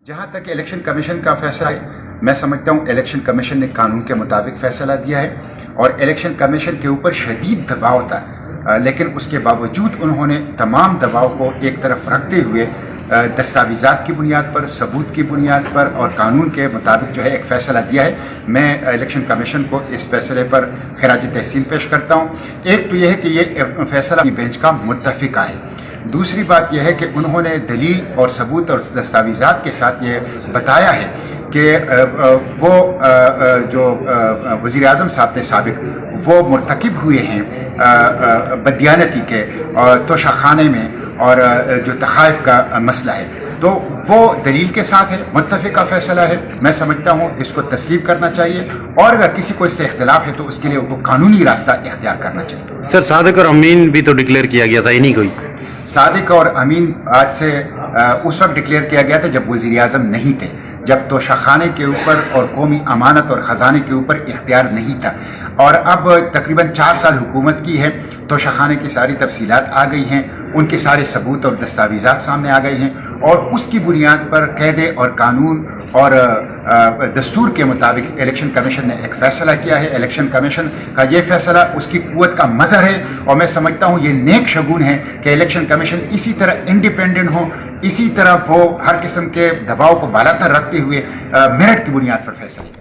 جہاں تک election commission کا فیصلہ ہے، میں سمجھتا ہوں الیکشن کمیشن نے قانون کے مطابق فیصلہ دیا ہے اور الیکشن کمیشن کے اوپر شدید دباؤ تھا، لیکن اس کے باوجود انہوں نے تمام دباؤ کو ایک طرف رکھتے ہوئے دستاویزات کی بنیاد پر، ثبوت کی بنیاد پر اور قانون کے مطابق جو ہے ایک فیصلہ دیا ہے۔ میں الیکشن کمیشن کو اس فیصلے پر خراج تحسین پیش کرتا ہوں۔ ایک تو یہ ہے کہ یہ فیصلہ بینچ کا متفقہ ہے، دوسری بات یہ ہے کہ انہوں نے دلیل اور ثبوت اور دستاویزات کے ساتھ یہ بتایا ہے کہ وہ جو وزیر اعظم صاحب تھے سابق، وہ مرتکب ہوئے ہیں بددیانتی کے توشہ خانے میں اور جو تحائف کا مسئلہ ہے، تو وہ دلیل کے ساتھ ہے، متفقہ فیصلہ ہے۔ میں سمجھتا ہوں اس کو تسلیم کرنا چاہیے اور اگر کسی کو اس سے اختلاف ہے تو اس کے لیے وہ قانونی راستہ اختیار کرنا چاہیے۔ سر، صادق اور امین بھی تو ڈکلیئر کیا گیا تھا، انہیں کوئی صادق اور امین آج سے اس وقت ڈکلیئر کیا گیا تھا جب وزیر اعظم نہیں تھے، جب توشہ خانے کے اوپر اور قومی امانت اور خزانے کے اوپر اختیار نہیں تھا، اور اب تقریباً 4 سال حکومت کی ہے، توشہ خانے کی ساری تفصیلات آ گئی ہیں، ان کے سارے ثبوت اور دستاویزات سامنے آ گئے ہیں اور اس کی بنیاد پر قاعدے اور قانون اور دستور کے مطابق الیکشن کمیشن نے ایک فیصلہ کیا ہے۔ الیکشن کمیشن کا یہ فیصلہ اس کی قوت کا مظہر ہے اور میں سمجھتا ہوں یہ نیک شگون ہے کہ الیکشن کمیشن اسی طرح انڈیپینڈنٹ ہو، اسی طرح وہ ہر قسم کے دباؤ کو بالاتر رکھتے ہوئے میرٹ کی بنیاد پر فیصلہ